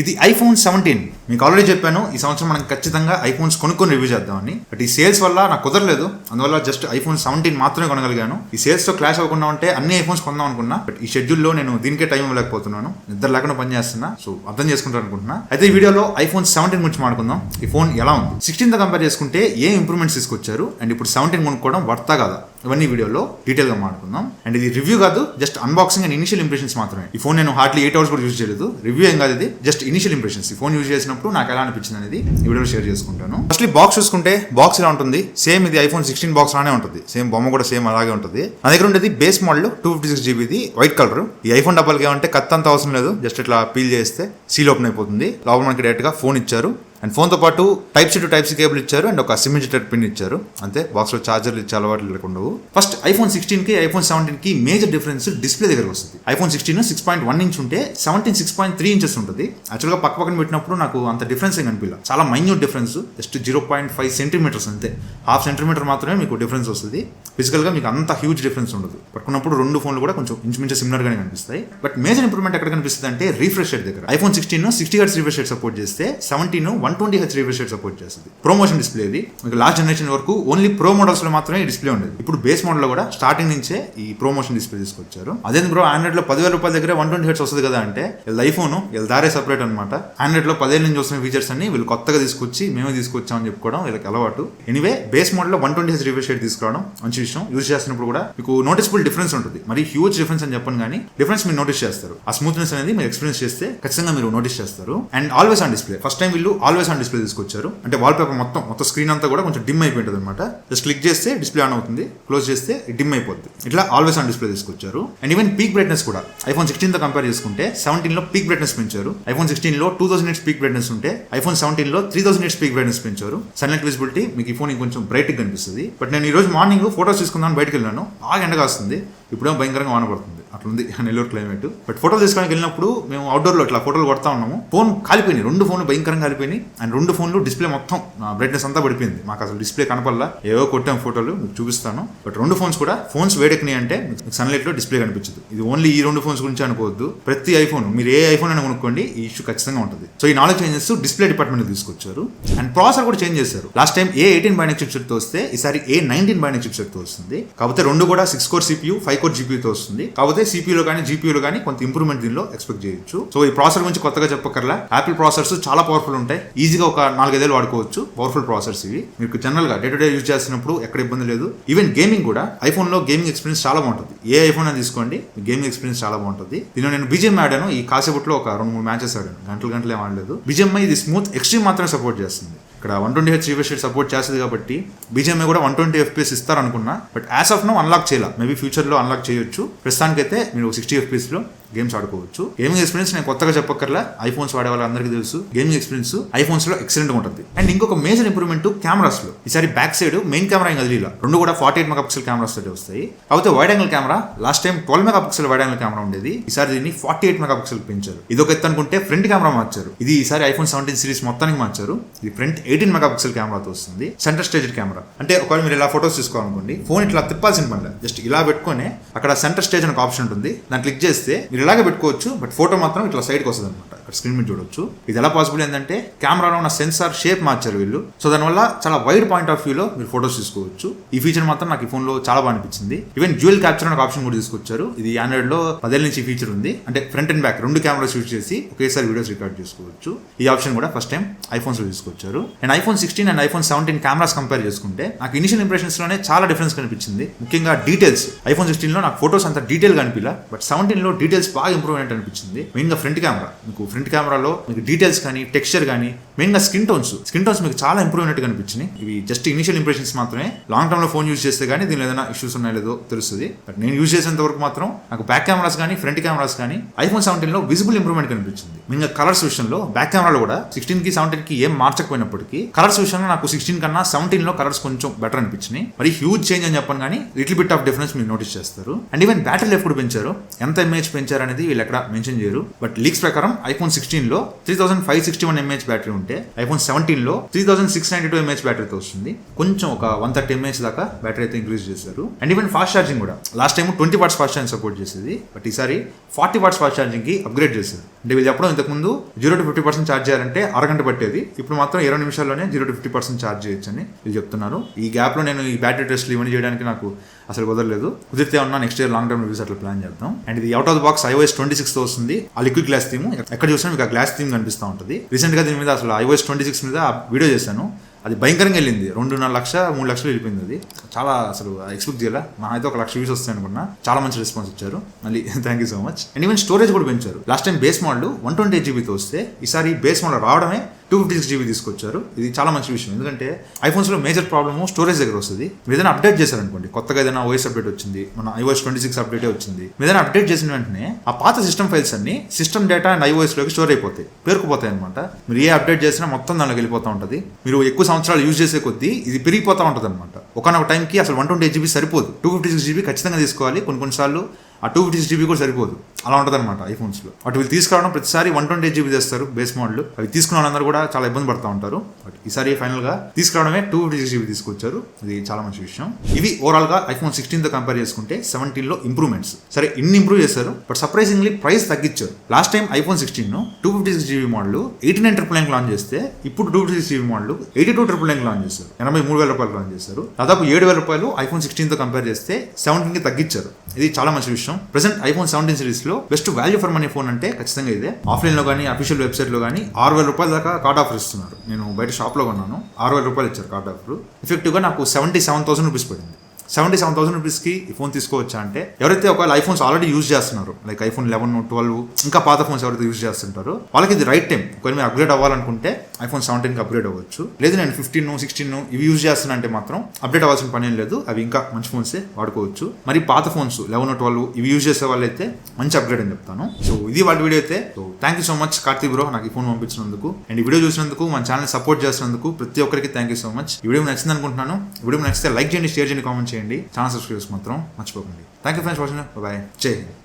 ఇది iPhone 17. మీకు already చెప్పాను ఈ సంవత్సరం మనం ఖచ్చితంగా ఐఫోన్స్ కొనుక్కొని రివ్యూ చేద్దామని. బట్ ఈ సేల్స్ వల్ల నాకు కుదరలేదు, అందువల్ల జస్ట్ iPhone 17 మాత్రమే కొనగలిగాను. ఈ సేల్స్ తో క్లాష్ అవ్వకుండా ఉంటే అన్ని ఐఫోన్స్ కొందాం అనుకున్నా, బట్ ఈ షెడ్యూల్లో నేను దీనికే టైం ఇవ్వలేకపోతున్నాను. నిద్ర లేకుండా పని చేస్తున్నా, సో అర్థం చేసుకుంటాను అనుకుంటున్నా. అయితే ఈ వీడియోలో iPhone 17 గురించి మాట్లాడుకుందాం. ఈ ఫోన్ ఎలా ఉంది, 16 తో కంపేర్ చేసుకుంటే ఏ ఇంప్రూవ్మెంట్స్ తీసుకొచ్చారు, అండ్ ఇప్పుడు 17 కొనుక్కోవడం వర్తా కదా, ఇవన్నీ వీడియోలో డీటెయిల్ గా మాట్లాడుకుందాం. అండ్ ఇది రివ్యూ కాదు, just unboxing and initial impressions మాత్రమే. ఈ ఫోన్ నేను హార్డ్లీ 8 hours కూడా యూజ్ చేయలేదు, రివ్యూ ఏం కాదు, ఇది జస్ట్ ఇనిషియల్ ఇంప్రెషన్స్. ఈ ఫోన్ యూజ్ చేసినప్పుడు నాకు ఎలా అనిపించింది అనేది ఈ వీడియోలో షేర్ చేసుకుంటాను. ఫస్ట్లీ బాక్స్ చూసుకుంటే బాక్స్ ఇలా ఉంటుంది, సేమ్ ఇది iPhone 16 బాక్స్ లానే ఉంటుంది, సేమ్ బొమ్మ కూడా సేమ్ అలాగే ఉంటుంది. నా దగ్గర ఉండేది base model 256GB white colour. ఈ ఐఫోన్ డబ్బాలకి ఏమంటే కత్తి అంత అవసరం లేదు, జస్ట్ ఇట్లా పీల్ చేస్తే సీల్ ఓపెన్ అయిపోతుంది. లోపల మనకి డైరెక్ట్ గా ఫోన్ ఇచ్చారు, అండ్ ఫోన్తో పాటు Type-C to Type-C కేబుల్ ఇచ్చారు, అండ్ ఒక సిమ్ ఇంజెక్టర్ పిన్ ఇచ్చారు. అంతే, బాక్స్లో చార్జర్లు ఇచ్చే అలవాట్లు లేకుండా. ఫస్ట్ iPhone 16కి iPhone 17కి మేజర్ డిఫరెన్స్ డిస్ప్లే దగ్గర వస్తుంది. iPhone 16 6.1 ఇంచ్ ఉంటే 17 6.3 inches ఉంటుంది. యాక్చువల్గా పక్కన పెట్టినప్పుడు నాకు అంత డిఫరెన్స్ ఏం కనిపించలేదు, చాలా మైన్యూట్ డిఫరెన్స్, జస్ట్ 0.5 సెంటీమీటర్స్ అంతే, హాఫ్ సెంటీమీటర్ మాత్రమే మీకు డిఫరెన్స్ వస్తుంది. ఫిజికల్గా మీకు అంత హ్యూజ్ డిఫరెన్స్ ఉండదు. పట్టుకున్నప్పుడు రెండు ఫోన్లు కూడా కొంచెం ఇంచుమించు సిమిలర్గానే కనిపిస్తాయి. బట్ మేజర్ ఇంప్రూవ్మెంట్ ఎక్కడ కనిపిస్తుంది అంటే రిఫ్రెష్ రేట్ దగ్గర. iPhone 16 60Hz refresh rate support చేస్తే 17 120Hz రిఫ్రెష్ రేట్ సపోర్ట్ చేస్తుంది. ప్రమోషన్ డిస్ప్లే ఇది. మీకు లాస్ట్ జనరేషన్ వరకు ఓన్లీ ప్రో మోడల్స్ లో మాత్రమే ఈ డిస్ప్లే ఉండేది. ఇప్పుడు బేస్ మోడల్ లో కూడా స్టార్టింగ్ నుంచే ఈ ప్రమోషన్ డిస్ప్లే తీసుకొచ్చారు. అదే బ్రో, ఆండ్రాయిడ్ లో 10,000 రూపాయల దగ్గర 120Hz వస్తుంది కదా అంటే, వీళ్ళ ఐఫోన్ వీళ్ళ దారే సెపరేట్ అనమాట. ఆండ్రాయిడ్ లో 10 ఏళ్ళ నుంచి వస్తున్న ఫీచర్స్ అన్ని వీళ్ళు కొత్తగా తీసుకొచ్చి మేమే తీసుకొచ్చామని చెప్పుకోవడం వీళ్ళకి అలవాటు. ఎనీవే, బేస్ మోడల్ లో 120Hz రిఫ్రెష్ రేట్ తీసుకురావడం మంచి విషయం. యూజ్ చేస్తున్నప్పుడు కూడా మీకు నోటిసబుల్ డిఫరెన్స్ ఉంటుంది. మరి హ్యూజ్ డిఫరెన్స్ అని చెప్పను కానీ డిఫరెన్స్ మీరు నోటీస్ చేస్తారు. ఆ స్మూత్నెస్ అనేది మీరు ఎక్స్పీరియన్స్ చేస్తే ఖచ్చితంగా మీరు నోటీస్ చేస్తారు. And always on display, first time వీళ్ళు ఆల్వేస్ ఆన్ డిస్ప్లే తీసుకొచ్చారు. అంటే వాల్ పేపర్ మొత్తం స్క్రీన్ అంతా కూడా కొంచెం డిమ్ అయిపోయింటుంది అనమాట. జస్ట్ క్లిక్ చేస్తే డిస్ప్లే ఆన్ అవుతుంది, క్లోజ్ చేస్తే డిమ్ అయిపోతుంది. ఇట్లా ఆల్వేస్ ఆన్ డిస్ప్లే తీసుకొచ్చారు. అండ్ ఈవెన్ పీక్ బ్రైట్నెస్ కూడా iPhone 16 తో కంపేర్ చేసుకుంటే 17 లో పీక్ బ్రైట్నెస్ పెంచారు. iPhone 16 లో 2000 nits పీక్ బ్రైట్నెస్ ఉంటే iPhone 17 లో 3000 nits పీక్ బ్రైట్నెస్ పెంచారు. సన్లైట్ విజిబిలిటీ మీకు ఈ ఫోన్ కొంచెం బ్రైట్ గా కనిపిస్తుంది. బట్ నేను ఈ రోజు మార్నింగ్ ఫోటోస్ తీసుకుందామని బయటకు వెళ్ళాను, బాగా ఎండ కాస్తుంది, ఇప్పుడేమో భయంకరంగా వాన పడుతుంది, అట్లుంది నెల్లూరు క్లైమేట్. బట్ ఫోటోలు తీసుకోవడానికి వెళ్ళినప్పుడు మేము అవుట్డోర్ లో ఇట్లా ఫోటోలు కొడతా ఉన్నాము, ఫోన్ కాలిపోయినాయి, రెండు ఫోన్లు భయంకరంగా కాలిపోయినాయి. అండ్ రెండు ఫోన్లు డిస్ప్లే మొత్తం బ్రైట్నెస్ అంతా పడిపోయింది, మాకు అసలు డిస్ప్లే కనపడలా. ఏవో కొట్టాం ఫోటోలు, మీకు చూపిస్తాను. బట్ రెండు ఫోన్స్ కూడా ఫోన్స్ వేడెక్కినాయి అంటే సన్లైట్ లో డిస్ప్లే కనిపించదు. ఇది ఓన్లీ ఈ రెండు ఫోన్స్ గురించి అనుకోవద్దు, ప్రతి ఐఫోన్ మీరు ఏ ఐఫోన్ అయినా కొనుక్కోండి ఈ ఇష్యూ ఖచ్చితంగా ఉంటుంది. సో ఈ 4 చేంజెస్ డిస్ప్లే డిపార్ట్మెంట్ తీసుకొచ్చారు. అండ్ ప్రాసెసర్ కూడా చేంజ్ చేశారు. Last time A18 binary chipset తో వస్తే ఈసారి A19 బైనరీ చిప్సెట్ తో వస్తుంది. కాకపోతే రెండు కూడా 6 core CPU 5 core GPU తో వస్తుంది. కాకపోతే CPU లో కానీ GPU లో కానీ కొంత ఇంప్రూవ్మెంట్ దీనిలో ఎక్స్పెక్ట్ చేయొచ్చు. సో ఈ ప్రాసెసర్ గురించి కొత్తగా చెప్పకర్లా, యాపిల్ ప్రాసెసర్స్ చాలా పవర్ఫుల్ ఉంటాయి, ఈజీగా ఒక 4-5 ఏళ్ళు వాడుకోవచ్చు. పవర్ఫుల్ ప్రాసెసర్స్ ఇవి, మీకు జనరల్ గా డే టు డే యూజ్ చేస్తున్నప్పుడు ఎక్కడ ఇబ్బంది లేదు. ఈవెన్ గేమింగ్ కూడా ఐఫోన్ లో గేమింగ్ ఎక్స్పీరియన్స్ చాలా బాగుంటుంది. ఏ ఐఫోన్ అని తీసుకోండి, గేమింగ్ ఎక్స్పీరియన్స్ చాలా బాగుంటుంది. దీనిలో నేను BGMI ఆడాను, ఈ కాసేపట్లో ఒక 2-3 మ్యాచెస్ ఆడాను, గంటలు ఏం ఆడలేదు. BGMI ఇది స్మూత్ ఎక్స్ట్రీమ్ మాత్రమే సపోర్ట్ చేస్తుంది. ఇక్కడ 120Hz రిఫ్రెష్ రేట్ సపోర్ట్ చేస్తుంది కాబట్టి BGMI కూడా 120 FPS ఇస్తారు అనుకున్నా, but as of now unlock చేయాలి. మేబీ ఫ్యూచర్ లో అన్లాక్ చేయొచ్చు. ప్రస్తుతానికైతే మీరు 60 FPS లో గేమ్స్ ఆడుకోవచ్చు. గేమింగ్ ఎక్స్పీరియన్స్ నేను కొత్తగా చెప్పక్కర్లా, ఐఫోన్స్ వాడే వాళ్ళందరికీ తెలుసు గేమింగ్ ఎక్స్పీరియన్స్ ఐఫోన్స్ లో ఎక్సలెంట్ గా ఉంటుంది. అండ్ ఇంకొక మేజర్ ఇంప్రూవ్మెంట్ కెమెరాస్ లో, ఈసారి బ్యాక్ సైడ్ మెయిన్ కెమెరా ఇంకా వదిలేలా, రెండు కూడా 48 మెగాపిక్సెల్ కెమెరాస్ తోటి వస్తాయి. కాకపోతే wide angle camera last time 12 megapixel wide angle camera ఉండేది, ఈసారి దీన్ని 48 మెగాపిక్సెల్ పెంచారు. ఇది ఒక ఎత్తు అనుకుంటే ఫ్రంట్ కెమెరా మార్చారు. ఇది ఈసారి iPhone 17 సిరీస్ మొత్తానికి మార్చారు. ఇది ఫ్రంట్ 18 మెగాపిక్సెల్ కెమెరాతో వస్తుంది. సెంటర్ స్టేజ్ కెమెరా అంటే ఒకవేళ మీరు ఇలా ఫోటోస్ తీసుకోవాలనుకోండి, ఫోన్ ఇట్లా తిప్పాల్సిన పని లేదు, జస్ట్ ఇలా పెట్టుకొని అక్కడ సెంటర్ స్టేజ్ అనే ఆప్షన్ ఉంటుంది, దాన్ని క్లిక్ చేస్తే మీరు ఇలాగే పెట్టుకోవచ్చు. బట్ ఫోటో మాత్రం ఇట్లా సైడ్కి వస్తుంది అనమాట, ఇక్కడ స్క్రీన్ మీద చూడొచ్చు. ఇది ఎలా పాసిబుల్ ఏంటంటే కెమెరాలో ఉన్న సెన్సార్ షేప్ మార్చారు వీళ్ళు. సో దానివల్ల చాలా వైడ్ పాయింట్ ఆఫ్ వ్యూలో మీరు ఫోటోస్ తీసుకోవచ్చు. ఈ ఫీచర్ మాత్రం నాకు ఈ ఫోన్ లో చాలా బాగా అనిపించింది. ఈవెన్ డ్యూయల్ క్యాప్చర్ అనే ఆప్షన్ కూడా తీసుకొచ్చారు. ఇది ఆండ్రాయిడ్ లో 10 ఏళ్ళ నుంచి ఈ ఫీచర్ ఉంది. అంటే ఫ్రంట్ అండ్ బ్యాక్ రెండు కెమెరాస్ యూజ్ చేసి ఒకేసారి వీడియోస్ రికార్డ్ చేసుకోవచ్చు. ఈ ఆప్షన్ కూడా ఫస్ట్ టైం ఐఫోన్స్ లో తీసుకొచ్చారు. And iPhone 16 and iPhone 17 cameras compare చేసుకుంటే నాకు ఇనిషియల్ ఇంప్రెషన్స్ లోనే చాలా డిఫరెన్స్ కనిపించింది. ముఖ్యంగా డీటెయిల్స్, iPhone 16 లో నాకు ఫోటోస్ అంత డీటెయిల్ గా అనిపించలా, బట్ 17 లో డీటెయిల్స్ బాగా ఇంప్రూవ్ అయినట్టు అనిపించింది. మెయిన్ గా ఫ్రంట్ కెమెరా, మీకు ఫ్రంట్ కెమెరాలో మీకు డీటెయిల్స్ కానీ టెక్స్చర్ కానీ, మెయిన్ గా స్కిన్ టోన్స్ మీకు చాలా ఇంప్రూవ్ అయినట్టు కనిపించినాయి. ఇవి జస్ట్ ఇనిషియల్ ఇంప్రెషన్స్ మాత్రమే. లాంగ్ టర్మ్ లో ఫోన్ యూజ్ చేస్తే కానీ దీనిలో ఏదైనా ఇష్యూస్ ఉన్నాయో లేదో తెలుస్తుంది. బట్ నేను యూజ్ చేసేంత వరకు మాత్రం నాకు బ్యాక్ కెమెరాస్ కానీ ఫ్రంట్ కెమెరాస్ కానీ iPhone 17 లో విజిబుల్ ఇంప్రూవ్మెంట్ కనిపించింది. మెయిన్ గా కలర్స్ విషయంలో బ్యాక్ కెమెరాలో కూడా 16 కి 17 కి ఏం మార్చకపోయినప్పటికీ కలర్స్ విషయంలో నాకు 16 కన్నా 17 లో కలర్స్ కొంచెం బెటర్ అనిపించినాయి. మరి హ్యూజ్ చేంజ్ అని చెప్పను కానీ లిటిల్ బిట్ ఆఫ్ డిఫరెన్స్ మీరు నోటీస్ చేస్తారు. అండ్ ఈవెన్ బ్యాటరీ లైఫ్ కూడా పెంచారు. ఎంత ఎంఏహెచ్ పెంచారు ఇచ్చారనేది వీళ్ళు ఎక్కడ మెన్షన్ చేయరు. బట్ లీక్స్ ప్రకారం iPhone 16 లో 3561 mAh బ్యాటరీ ఉంటే iPhone 17 లో 3692 mAh బ్యాటరీతో వస్తుంది. కొంచెం ఒక 130 mAh దాకా బ్యాటరీ అయితే ఇంక్రీజ్ చేశారు. అండ్ ఈవెన్ ఫాస్ట్ ఛార్జింగ్ కూడా last time 20 watts fast charging support చేసేది, బట్ ఈసారి 40 వాట్స్ ఫాస్ట్ ఛార్జింగ్ కి అప్గ్రేడ్ చేశారు. అంటే వీళ్ళు చెప్పడం ఇంతకుముందు 0 to 50% ఛార్జ్ చేయాలంటే అరగంట పట్టేది, ఇప్పుడు మాత్రం 20 నిమిషాల్లోనే 0 to 50% ఛార్జ్ చేయొచ్చు అని వీళ్ళు చెప్తున్నారు. ఈ గ్యాప్ లో నేను ఈ బ్యాటరీ టెస్ట్లు ఇవన్నీ చేయడానికి నాకు అసలు కుదరలేదు. కుదిరితే ఉన్నా next year long term reviews అట్లా ప్లాన్ చేద్దాం. అండ్ ఇది out of the box iOS 26 తో వస్తుంది. ఆ లిక్విడ్ గ్లాస్ థీమ్ ఎక్కడ చూసినా మీకు ఆ గ్లాస్ థీమ్ కనిపిస్తూ ఉంటుంది. రీసెంట్ గా దీని మీద అసలు iOS 26 మీద వీడియో చేశాను, అది భయంకరంగా వెళ్ళింది. 2.5 లక్ష 3 లక్షలు వెళ్ళిపోయింది. అది చాలా అసలు ఎక్స్పెక్ట్ చేయాలి. నా అయితే 1 లక్ష వ్యూస్ వస్తాయి అనుకున్నా. చాలా మంచి రెస్పాన్స్ ఇచ్చారు, మళ్ళీ thank you so much. And even storage కూడా పెంచారు. Last time base model 128 GB వస్తే ఈసారి బేస్ మోడల్ రావడమే 256 GB తీసుకొచ్చారు. ఇది చాలా మంచి విషయం, ఎందుకంటే ఐఫోన్స్ లో మేజర్ ప్రాబ్లమ్ స్టోరేజ్ దగ్గర వస్తుంది. మీరు ఏదైనా అప్డేట్ చేశారనుకోండి, కొత్తగా ఏదైనా OS అప్డేట్ వచ్చింది, మన iOS 26 అప్డేటే వచ్చింది, మీరు ఏదైనా అప్డేట్ చేసిన వెంటనే ఆ పాత సిస్టమ్ ఫైల్స్ అన్ని సిస్టమ్ డేటా అండ్ iOS లోకి స్టోర్ అయిపోతాయి, పేరుకుపోతాయి అనమాట. మీరు ఏ అప్డేట్ చేసినా మొత్తం దానిలోకి వెళ్ళిపోతూ ఉంటుంది. మీరు ఎక్కువ సంవత్సరాలు యూజ్ చేసే కొద్దీ ఇది పెరిగిపోతూ ఉంటుంది అనమాట. ఒకనొక టైంకి అసలు 128 GB సరిపోదు, 256 GB ఖచ్చితంగా తీసుకోవాలి. కొన్నిసార్లు ఆ 256 GB కూడా సరిపోదు, అలా ఉంటుంది అనమాట ఐఫోన్స్ లో. అటు వీళ్ళు తీసుకురావడం ప్రతిసారి 128 GB తెస్తారు బేస్ మోడల్. అవి తీసుకున్న వాళ్ళందరూ కూడా చాలా ఇబ్బంది పడుతూ ఉంటారు. బట్ ఈసారి ఫైనల్ గా తీసుకురావడమే 256 GB తీసుకొచ్చారు, అది చాలా మంచి విషయం. ఇవి ఓవరాల్ గా iPhone 16 తో కంపేర్ చేసుకుంటే 17 లో ఇంప్రూవ్మెంట్స్. సరే ఇన్ని ఇంప్రూవ్ చేశారు, బట్ సర్ప్రైజింగ్లీ ప్రైస్ తగ్గించారు. లాస్ట్ టైం iPhone 16 ను 256 GB మోడల్ 89,999 లాంచ్ చేస్తే ఇప్పుడు 256 GB మోడల్ 82,999 లాంచ్ చేశారు. 83,000 రూపాయలు లాంచ్ చేశారు. దాదాపు 7,000 రూపాయలు iPhone 16 తో కంపేర్ చేస్తే 17 కి తగ్గించారు. ఇది చాలా మంచి విషయం. ప్రెసెంట్ iPhone 17 సిరీస్ లో best value for money phone అంటే ఖచ్చితంగా ఇదే. ఆఫ్లైన్ లో కానీ అఫీషియల్ వెబ్సైట్ లో కానీ 6,000 రూపాయల దాకా కార్డ్ ఆఫర్ ఇస్తున్నారు. నేను బయట షాప్ లో కొన్నాను, 6,000 రూపాయలు ఇచ్చారు కార్డ్ ఆఫర్. ఎఫెక్టివ్ గా నాకు 77,000 రూపీస్ పడింది. 77,000 రూపీస్కి ఈ ఫోన్ తీసుకోవచ్చా అంటే, ఎవరైతే ఒకవేళ ఐఫోన్స్ ఆల్రెడీ యూజ్ చేస్తున్నారు, లైక్ iPhone 11, 12 ఇంకా పాత ఫోన్స్ ఎవరైతే యూజ్ చేస్తుంటారో వాళ్ళకి ఇది రైట్ టైం. ఒకవేళ మీరు అప్గ్రేడ్ అవ్వాలనుకుంటే iPhone 17కి అప్గ్రేడ్ అవ్వచ్చు. లేదు నేను 15, 16 ఇవి యూజ్ చేస్తున్నా అంటే మాత్రం అప్డేట్ అవ్వాల్సిన పని ఏం లేదు, అవి ఇంకా మంచి ఫోన్సే వాడుకోవచ్చు. మరి పాత ఫోన్స్ 11, 12 ఇవి యూజ్ చేసే వాళ్ళైతే మంచి అప్గ్రేడ్ అని చెప్తాను. సో ఇది వాటి వీడియో అయితే. So thank you so much Karthik bro నాకు ఈ ఫోన్ పంపించినందుకు, అండ్ ఈ వీడియో చూసినందుకు, మన ఛానల్ సపోర్ట్ చేసినందుకు ప్రతి ఒక్కరికి థ్యాంక్ యూ సో మచ్. ఈ వీడియో నచ్చింది అనుకుంటున్నాను. ఈ వీడియో నచ్చితే లైక్ చేయండి, షేర్ చేయండి, కామెంట్ చేయండి, ఛానల్ సబ్స్క్రైబ్ మాత్రం మర్చిపోకండి. Thank you friends watching. Bye, Jai Hind.